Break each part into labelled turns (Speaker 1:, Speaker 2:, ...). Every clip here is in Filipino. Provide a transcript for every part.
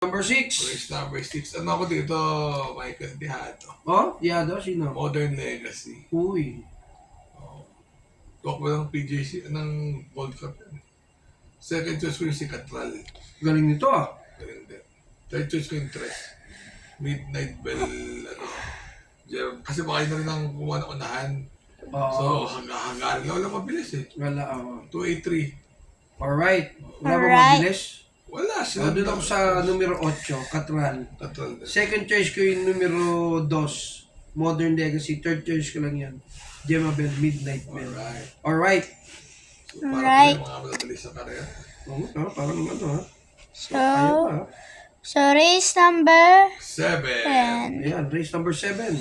Speaker 1: Number 6.
Speaker 2: Race number 6. Ano ako dito, Michael Tejado?
Speaker 1: Oh, Tejado, sino?
Speaker 2: Modern Legacy.
Speaker 1: Uy.
Speaker 2: Talk mo ng PJC, ng Gold Cup yan. Second choice ko yung si Catral.
Speaker 1: Galing nito ah.
Speaker 2: Galing din. Third choice ko yung Tres. Midnight Bell, kasi baka yun na rin ang kumuha ng unahan. So, hanggang wala mabilis eh.
Speaker 1: Wala,
Speaker 2: 283.
Speaker 1: Alright. Wala ba
Speaker 3: Alright.
Speaker 1: mabilis?
Speaker 2: Wala siya.
Speaker 1: Doon ako sa numero 8, Catral.
Speaker 2: Catral din.
Speaker 1: Second choice ko yung numero 2, Modern Legacy. Third choice ko lang yan. Gemma Bell, Midnight Bell.
Speaker 2: Alright.
Speaker 1: Alright.
Speaker 2: So, parang
Speaker 3: Alright.
Speaker 2: mga madadali sa karera.
Speaker 1: Parang ano ha.
Speaker 3: So,
Speaker 1: Ayaw ha.
Speaker 3: so race number
Speaker 2: 7.
Speaker 3: 10.
Speaker 1: Ayan, race number 7.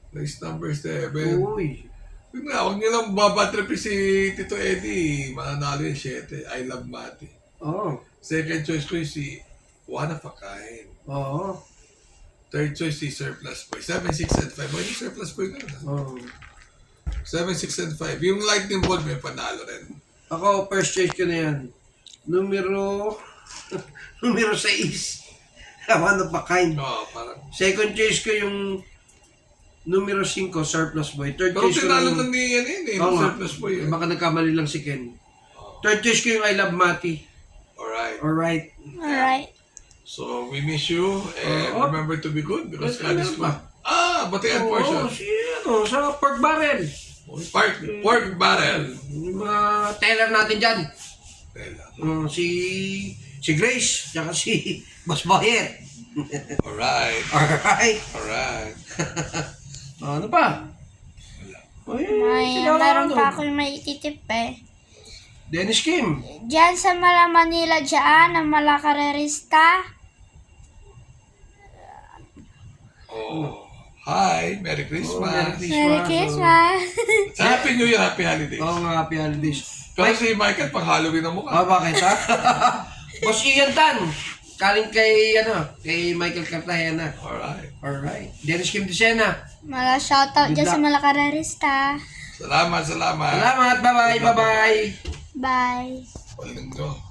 Speaker 2: Race number 7.
Speaker 1: Uy.
Speaker 2: Yun nga, huwag niyo lang babatripin si Tito Eddie. Mananalo yung 7. I Love Mati.
Speaker 1: Oo.
Speaker 2: Second choice ko yung si One of a Kind.
Speaker 1: Oo.
Speaker 2: Third choice si Surplus Boy. 7, 6, and 5. May Surplus Boy na.
Speaker 1: Oo.
Speaker 2: 7, 6, and 5. Yung Lightning Bolt may panalo rin.
Speaker 1: Ako, first choice ko na yan. Numero 6. One of a Kind.
Speaker 2: Oo, parang.
Speaker 1: Second choice ko yung numero 5, Surplus Boy. Third
Speaker 2: Pero
Speaker 1: choice ko
Speaker 2: tinalo
Speaker 1: yung...
Speaker 2: na ni yan eh.
Speaker 1: Oo nga.
Speaker 2: Surplus Boy.
Speaker 1: Baka nagkamali lang si Ken. Third choice ko yung I Love Mati.
Speaker 2: Alright.
Speaker 1: Alright.
Speaker 3: Alright.
Speaker 2: So, we miss you. And
Speaker 1: Oo.
Speaker 2: remember to be good because
Speaker 1: Ano
Speaker 2: God is
Speaker 1: ba?
Speaker 2: good. Batian
Speaker 1: Oo,
Speaker 2: portion.
Speaker 1: sa pork barrel.
Speaker 2: Pork barrel.
Speaker 1: Yung mga teller natin dyan.
Speaker 2: Tela.
Speaker 1: Si Grace, tsaka si Boss Boyer.
Speaker 2: Alright.
Speaker 1: Alright.
Speaker 2: Alright.
Speaker 1: Ano pa?
Speaker 3: Meron pa ako yung may ititip eh.
Speaker 1: Dennis Kim.
Speaker 3: Diyan sa Manila dyan, ang malakarerista.
Speaker 2: Oh. Hi. Merry Christmas.
Speaker 3: Merry Christmas.
Speaker 2: Happy New Year. Happy holidays.
Speaker 1: Oo nga, happy holidays.
Speaker 2: Pero si Michael pang Halloween ang mukha.
Speaker 1: Bakit ha? Boss Ian Tan. Kaling kay Michael Cartagena.
Speaker 2: Alright.
Speaker 1: Alright. Dennis Kim Dicena.
Speaker 3: Mga shoutout dyan sa malakarerista.
Speaker 2: Salamat.
Speaker 1: Salamat. Bye-bye. Bye-bye.
Speaker 3: Bye.
Speaker 2: Walang go.